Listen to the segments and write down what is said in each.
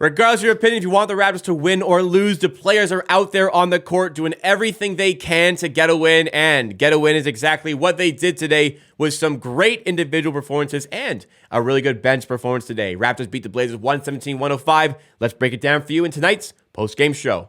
Regardless of your opinion, if you want the Raptors to win or lose, the players are out there on the court doing everything they can to get a win, and get a win is exactly what they did today with some great individual performances and a really good bench performance today. Raptors beat the Blazers 117-105. Let's break it down for you in tonight's post-game show.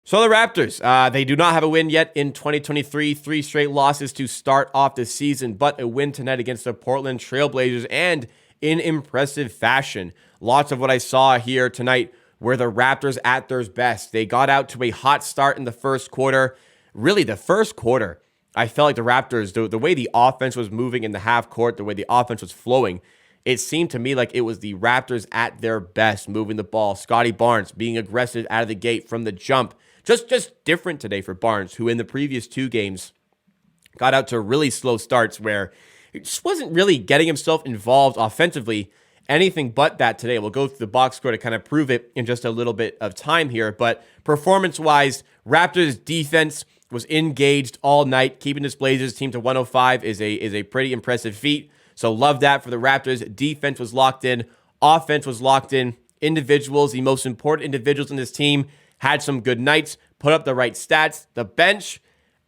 So the Raptors, they do not have a win yet in 2023. 3 straight losses to start off the season, but a win tonight against the Portland Trail Blazers, and in impressive fashion. Lots of what I saw here tonight were the Raptors at their best. They got out to a hot start in the first quarter. Really, the first quarter, I felt like the Raptors, the way the offense was moving in the half court, the way the offense was flowing, it seemed to me like it was the Raptors at their best, moving the ball. Scottie Barnes being aggressive out of the gate from the jump. Just different today for Barnes, who in the previous 2 games got out to really slow starts where he just wasn't really getting himself involved offensively. Anything but that today. We'll go through the box score to kind of prove it in just a little bit of time here. But performance-wise, Raptors defense was engaged all night. Keeping this Blazers team to 105 is a pretty impressive feat. So love that for the Raptors. Defense was locked in. Offense was locked in. Individuals, the most important individuals in this team, had some good nights, put up the right stats. The bench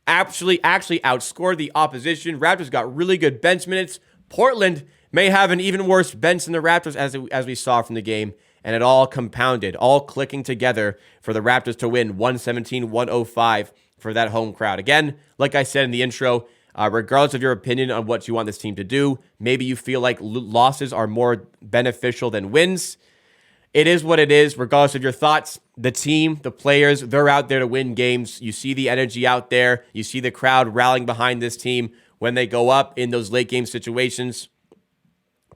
actually outscored the opposition. Raptors got really good bench minutes. Portland may have an even worse bench than the Raptors, as we saw from the game, and it all compounded, all clicking together for the Raptors to win 117-105 for that home crowd. Again, like I said in the intro, regardless of your opinion on what you want this team to do, maybe you feel like losses are more beneficial than wins. It is what it is, regardless of your thoughts. The team, the players, they're out there to win games. You see the energy out there. You see the crowd rallying behind this team when they go up in those late game situations.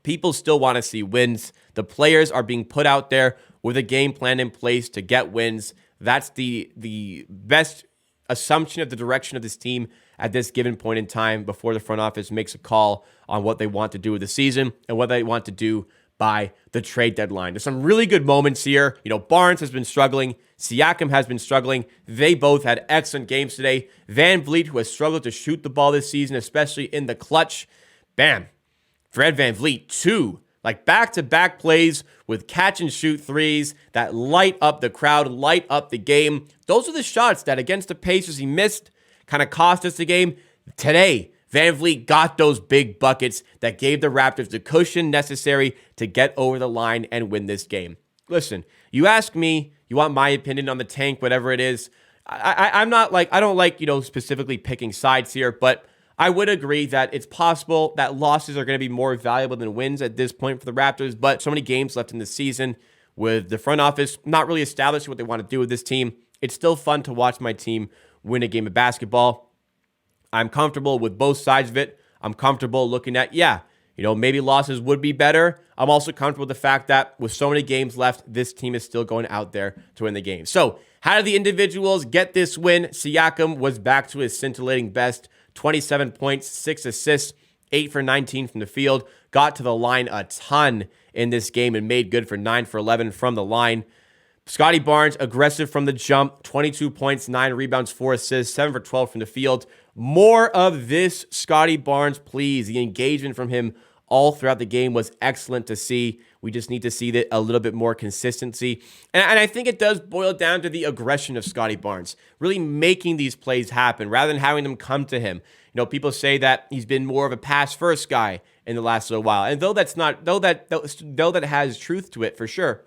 People still want to see wins. The players are being put out there with a game plan in place to get wins. That's the best assumption of the direction of this team at this given point in time before the front office makes a call on what they want to do with the season and what they want to do by the trade deadline. There's some really good moments here. Barnes has been struggling. Siakam has been struggling. They both had excellent games today. VanVleet, who has struggled to shoot the ball this season, especially in the clutch. Bam. Fred VanVleet, 2 back-to-back plays with catch-and-shoot threes that light up the crowd, light up the game. Those are the shots that against the Pacers he missed, kind of cost us the game. Today, VanVleet got those big buckets that gave the Raptors the cushion necessary to get over the line and win this game. Listen, you ask me, you want my opinion on the tank, whatever it is. I don't like specifically picking sides here, but I would agree that it's possible that losses are going to be more valuable than wins at this point for the Raptors, but so many games left in the season with the front office not really establishing what they want to do with this team. It's still fun to watch my team win a game of basketball. I'm comfortable with both sides of it. I'm comfortable looking at, maybe losses would be better. I'm also comfortable with the fact that with so many games left, this team is still going out there to win the game. So how did the individuals get this win? Siakam was back to his scintillating best, 27 points, 6 assists, 8 for 19 from the field. Got to the line a ton in this game and made good for 9 for 11 from the line. Scottie Barnes, aggressive from the jump, 22 points, 9 rebounds, 4 assists, 7 for 12 from the field. More of this, Scottie Barnes, please. The engagement from him all throughout the game was excellent to see. We just need to see that a little bit more consistency. And I think it does boil down to the aggression of Scottie Barnes, really making these plays happen rather than having them come to him. People say that he's been more of a pass-first guy in the last little while. And though that has truth to it for sure,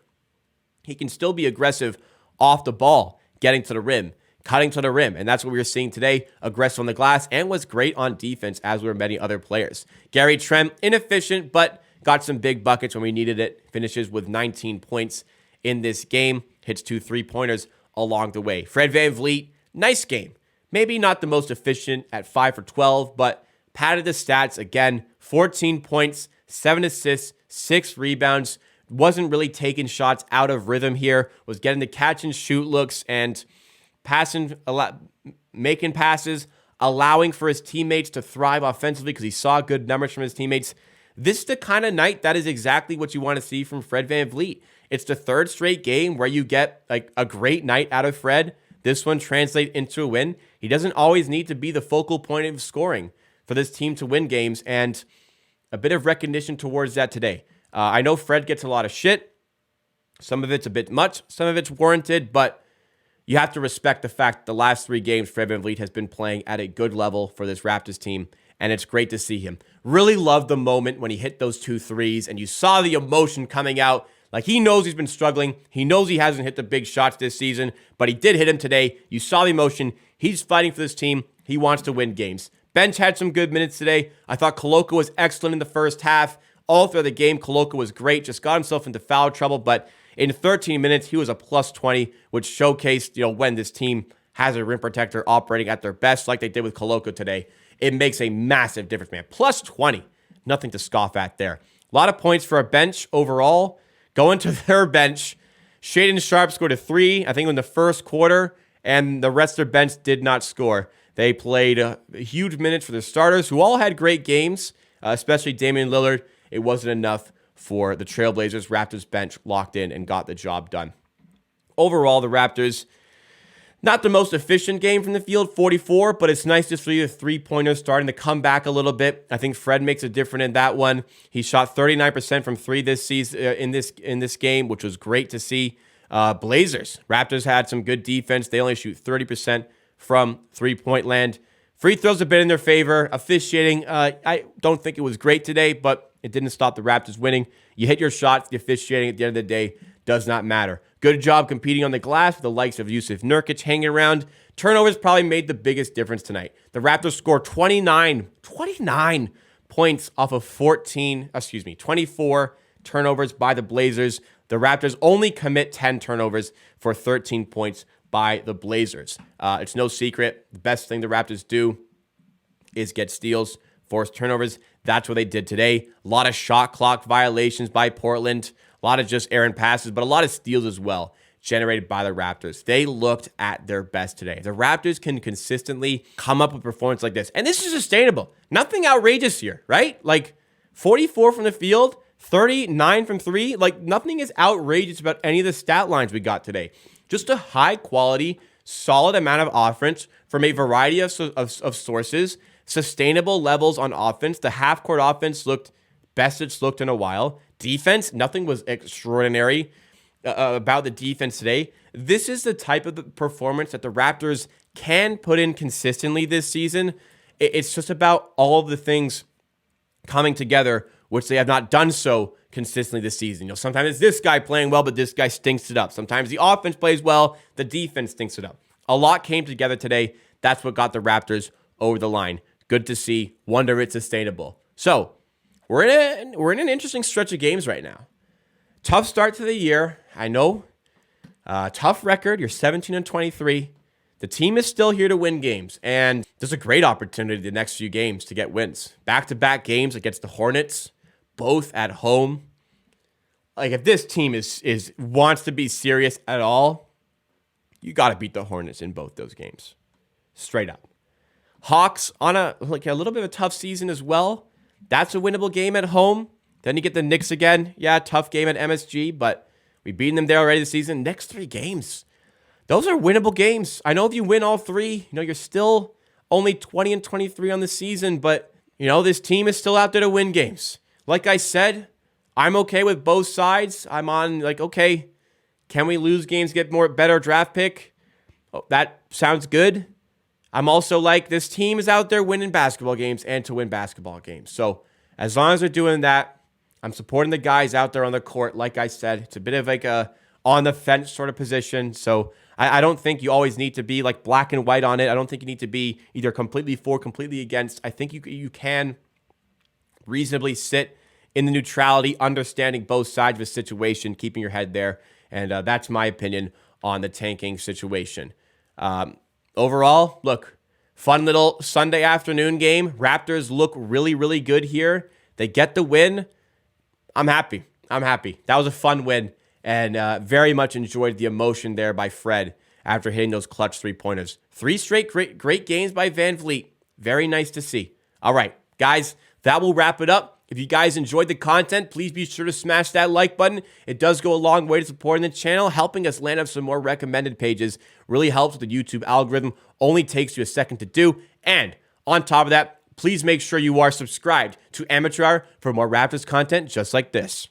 he can still be aggressive off the ball, getting to the rim, cutting to the rim. And that's what we were seeing today, aggressive on the glass, and was great on defense as were many other players. Gary Trent, inefficient, but got some big buckets when we needed it. Finishes with 19 points in this game. Hits 2 3-pointers along the way. Fred VanVleet, nice game. Maybe not the most efficient at 5 for 12, but padded the stats again. 14 points, 7 assists, 6 rebounds. Wasn't really taking shots out of rhythm here. Was getting the catch and shoot looks and making passes, allowing for his teammates to thrive offensively because he saw good numbers from his teammates. This is the kind of night that is exactly what you want to see from Fred VanVleet. It's the 3rd straight game where you get a great night out of Fred. this one translate into a win. He doesn't always need to be the focal point of scoring for this team to win games, and a bit of recognition towards that today. I know Fred gets a lot of shit. Some of it's a bit much, some of it's warranted, but you have to respect the fact that the last 3 games, Fred VanVleet has been playing at a good level for this Raptors team, and it's great to see him. Really loved the moment when he hit those 2 threes, and you saw the emotion coming out. Like, he knows he's been struggling. He knows he hasn't hit the big shots this season, but he did hit him today. You saw the emotion. He's fighting for this team. He wants to win games. Bench had some good minutes today. I thought Koloko was excellent in the first half. All throughout the game, Koloko was great. Just got himself into foul trouble, but in 13 minutes, he was a plus 20, which showcased, when this team has a rim protector operating at their best, like they did with Koloko today. It makes a massive difference, man. Plus 20. Nothing to scoff at there. A lot of points for a bench overall. Going to their bench, Shaedon Sharpe scored a 3, I think, in the first quarter, and the rest of their bench did not score. They played huge minutes for their starters, who all had great games, especially Damian Lillard. It wasn't enough for the Trailblazers. Raptors bench locked in and got the job done. Overall, the Raptors, not the most efficient game from the field, 44, but it's nice to see the three-pointers starting to come back a little bit. I think Fred makes a difference in that one. He shot 39% from 3 this season in this game, which was great to see. Blazers, Raptors had some good defense. They only shoot 30% from three-point land. Free throws a bit in their favor. Officiating, I don't think it was great today, but it didn't stop the Raptors winning. You hit your shots, the officiating at the end of the day does not matter. Good job competing on the glass with the likes of Yusuf Nurkic hanging around. Turnovers probably made the biggest difference tonight. The Raptors scored 29 points off of 24 turnovers by the Blazers. The Raptors only commit 10 turnovers for 13 points by the Blazers. It's no secret. The best thing the Raptors do is get steals, force turnovers. That's what they did today. A lot of shot clock violations by Portland. A lot of just errant passes, but a lot of steals as well generated by the Raptors. They looked at their best today. The Raptors can consistently come up with performance like this. And this is sustainable. Nothing outrageous here, right? Like 44 from the field, 39 from 3. Like nothing is outrageous about any of the stat lines we got today. Just a high quality, solid amount of offense from a variety of sources. Sustainable levels on offense. The half-court offense looked best it's looked in a while. Defense, nothing was extraordinary about the defense today. This is the type of performance that the Raptors can put in consistently this season. It's just about all of the things coming together, which they have not done so consistently this season. Sometimes it's this guy playing well, but this guy stinks it up. Sometimes the offense plays well, the defense stinks it up. A lot came together today. That's what got the Raptors over the line. Good to see. Wonder it's sustainable. So, we're in an interesting stretch of games right now. Tough start to the year. I know. Tough record. You're 17-23. The team is still here to win games. And there's a great opportunity the next few games to get wins. Back-to-back games against the Hornets, both at home. Like, if this team wants to be serious at all, you got to beat the Hornets in both those games. Straight up. Hawks on a little bit of a tough season as well. That's a winnable game at home. Then you get the Knicks again. Yeah, tough game at MSG, but we've beaten them there already this season. Next 3 games, those are winnable games. I know if you win all 3, you're still only 20-23 on the season, but, this team is still out there to win games. Like I said, I'm okay with both sides. I'm on, okay, can we lose games, get better draft pick? Oh, that sounds good. I'm also this team is out there winning basketball games and to win basketball games. So as long as they're doing that, I'm supporting the guys out there on the court. Like I said, it's a bit of a on the fence sort of position. So I don't think you always need to be black and white on it. I don't think you need to be either completely for, completely against. I think you can reasonably sit in the neutrality, understanding both sides of the situation, keeping your head there. And that's my opinion on the tanking situation. Overall, look, fun little Sunday afternoon game. Raptors look really, really good here. They get the win. I'm happy. That was a fun win, and very much enjoyed the emotion there by Fred after hitting those clutch three-pointers. 3 straight great games by VanVleet. Very nice to see. All right, guys, that will wrap it up. If you guys enjoyed the content, please be sure to smash that like button. It does go a long way to supporting the channel, helping us land up some more recommended pages. Really helps with the YouTube algorithm. Only takes you a second to do. And on top of that, please make sure you are subscribed to Amateur Hour for more Raptors content just like this.